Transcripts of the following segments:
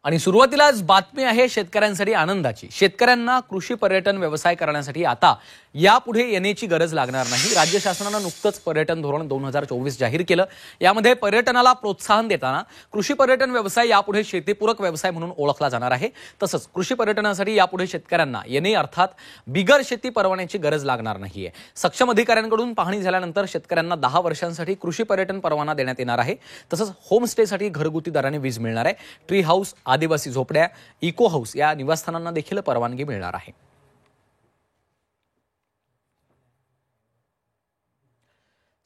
आणि सुरुवातीलाच बातमी आहे शेतकऱ्यांसाठी आनंदाची। शेतकऱ्यांना कृषी पर्यटन व्यवसाय करण्यासाठी आता यापुढे येण्याची गरज लागणार नाही। राज्य शासनाने नुकतंच पर्यटन धोरण 2024 जाहीर केलं। यामध्ये पर्यटनाला प्रोत्साहन देताना कृषी पर्यटन व्यवसाय यापुढे शेतीपूरक व्यवसाय म्हणून ओळखला जाणार आहे। तसंच कृषी पर्यटनासाठी यापुढे शेतकऱ्यांना येणे अर्थात बिगर शेती परवान्याची गरज लागणार नाहीये। सक्षम अधिकाऱ्यांकडून पाहणी झाल्यानंतर शेतकऱ्यांना 10 वर्षांसाठी कृषी पर्यटन परवाना देण्यात येणार आहे। तसंच होमस्टेसाठी घरगुती दराने वीज मिळणार आहे। ट्री हाऊस, आदिवासी झोपड्या, इको हाऊस या निवासस्थानांना देखील परवानगी मिळणार आहे।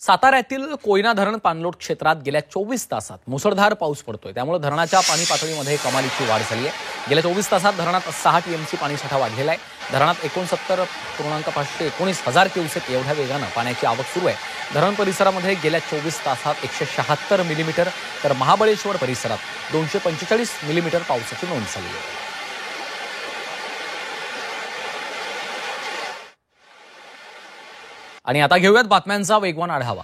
साताऱ्यातील कोयना धरण पाणलोट क्षेत्रात गेल्या 24 तासात मुसळधार पाऊस पडतोय। त्यामुळे धरणाच्या पाणी पातळीमध्ये कमालीची वाढ झाली आहे। गेल्या 24 तासात धरणात 6 टीएमसी पाणीसाठा वाढलेला आहे। धरणात 69.519 क्युसेक एवढ्या वेगानं पाण्याची आवक सुरू आहे। धरण परिसरामध्ये गेल्या 24 तासात 176 मिलीमीटर तर महाबळेश्वर परिसरात 245 मिलीमीटर पावसाची नोंद झाली आहे। आणि आता घेऊयात बातम्यांचा वेगवान आढावा।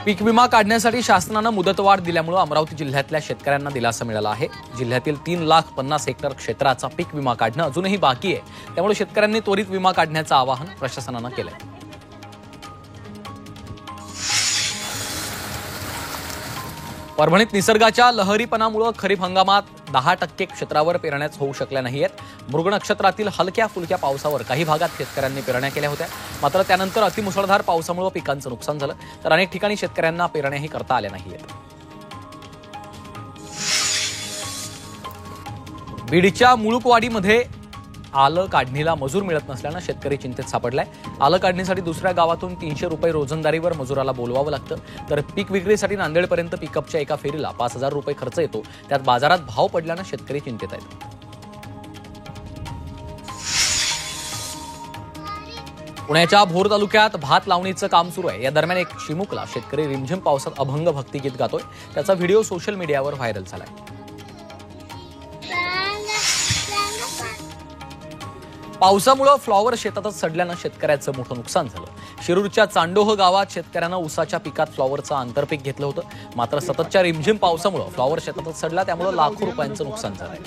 पीक विमा काढण्यासाठी शासनानं मुदतवाढ दिल्यामुळे अमरावती जिल्ह्यातल्या शेतकऱ्यांना दिलासा मिळाला आहे। जिल्ह्यातील 3,50,000 हेक्टर क्षेत्राचा पीक विमा काढणं अजूनही बाकी आहे। त्यामुळे शेतकऱ्यांनी त्वरित विमा काढण्याचं आवाहन प्रशासनानं केलंय। परभणीत निसर्गाच्या लहरीपणामुळे खरीप हंगामात 10% क्षेत्रावर पेरण्याच होऊ शकल्या नाहीयेत। मृग नक्षत्रातील हलक्या फुलक्या पावसावर काही भागात शेतकऱ्यांनी पेरण्या केल्या होत्या। मात्र त्यानंतर अतिमुसळधार पावसामुळे पिकांचं नुकसान झालं, तर अनेक ठिकाणी शेतकऱ्यांना पेरण्याही करता आल्या नाहीयेत। बीडच्या मुळुकवाडीमध्ये आलं काढणीला मजूर मिळत नसल्यानं शेतकरी चिंतेत सापडलाय। आलं काढणीसाठी दुसऱ्या गावातून 300 रुपये रोजंदारीवर मजुराला बोलवावं लागतं, तर पीक विक्रीसाठी नांदेडपर्यंत पिकअपच्या एका फेरीला 5,000 रुपये खर्च येतो। त्यात बाजारात भाव पडल्यानं शेतकरी चिंतेत आहेत। पुण्याच्या भोर तालुक्यात भात लावणीचं काम सुरू आहे। या दरम्यान एक चिमुकला शेतकरी रिमझिम पावसात अभंग भक्तिगीत गातोय। त्याचा व्हिडिओ सोशल मीडियावर व्हायरल झालाय। पावसामुळे फ्लॉवर शेतातच सडल्यानं शेतकऱ्याचं मोठं नुकसान झालं। शिरूरच्या चांडोह गावात शेतकऱ्यानं ऊसाच्या पिकात फ्लॉवरचं आंतरपीक घेतलं होतं। मात्र सततच्या रिमझिम पावसामुळे फ्लॉवर शेतातच सडला, त्यामुळे लाखो रुपयांचं नुकसान झालंय।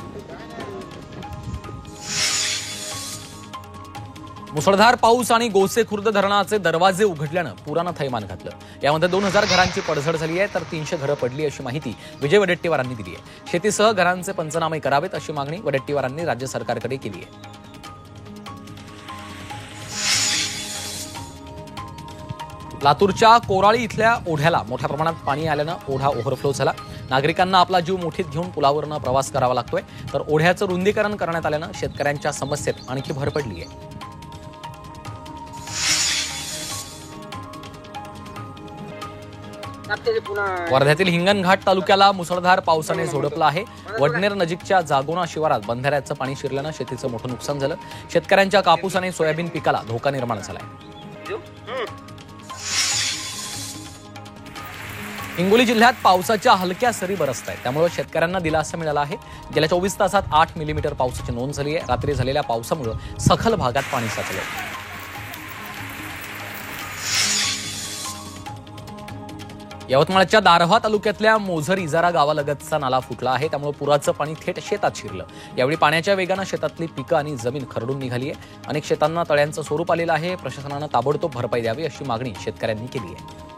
मुसळधार पाऊस आणि गोसेखुर्द धरणाचे दरवाजे उघडल्यानं पुरानं थैमान घातलं। यामध्ये 2000 घरांची पडझड झाली आहे, तर 300 घरं पडली अशी माहिती विजय वडेट्टीवारांनी दिली आहे। शेतीसह घरांचे पंचनामे करावेत अशी मागणी वडेट्टीवारांनी राज्य सरकारकडे केली आहे। लातूरच्या कोराळी इथल्या ओढ्याला मोठ्या प्रमाणात पाणी आल्यानं ओढा ओव्हरफ्लो झाला। नागरिकांना आपला जीव मुठीत घेऊन पुलावरनं प्रवास करावा लागतोय, तर ओढ्याचं रुंदीकरण करण्यात आल्यानं शेतकऱ्यांच्या समस्येत आणखी भर पडली आहे। वर्ध्यातील हिंगणघाट तालुक्याला मुसळधार पावसाने झोडपलं आहे। वडनेर नजीकच्या जागोना शिवारात बंधाऱ्याचं पाणी शिरल्यानं शेतीचं मोठं नुकसान झालं। शेतकऱ्यांच्या कापूस आणि सोयाबीन पिकाला धोका निर्माण झालाय। हिंगोली जिल्ह्यात पावसाच्या हलक्या सरी बरसत आहेत, त्यामुळे शेतकऱ्यांना दिलासा मिळाला आहे। गेल्या 24 तासात 8 मिलीमीटर पावसाची नोंद झाली आहे। रात्री झालेल्या पावसामुळे सखल भागात पाणी साचलं। यवतमाळच्या दारव्हा तालुक्यातल्या मोझर इजारा गावालगतचा नाला फुटला आहे, त्यामुळे पुराचं पाणी थेट शेतात शिरलं। यावेळी पाण्याच्या वेगानं शेतातली पिकं आणि जमीन खरडून निघाली आहे। अनेक शेतांना तळ्यांचं स्वरूप आलेलं आहे। प्रशासनानं ताबडतोब भरपाई द्यावी अशी मागणी शेतकऱ्यांनी केली आहे।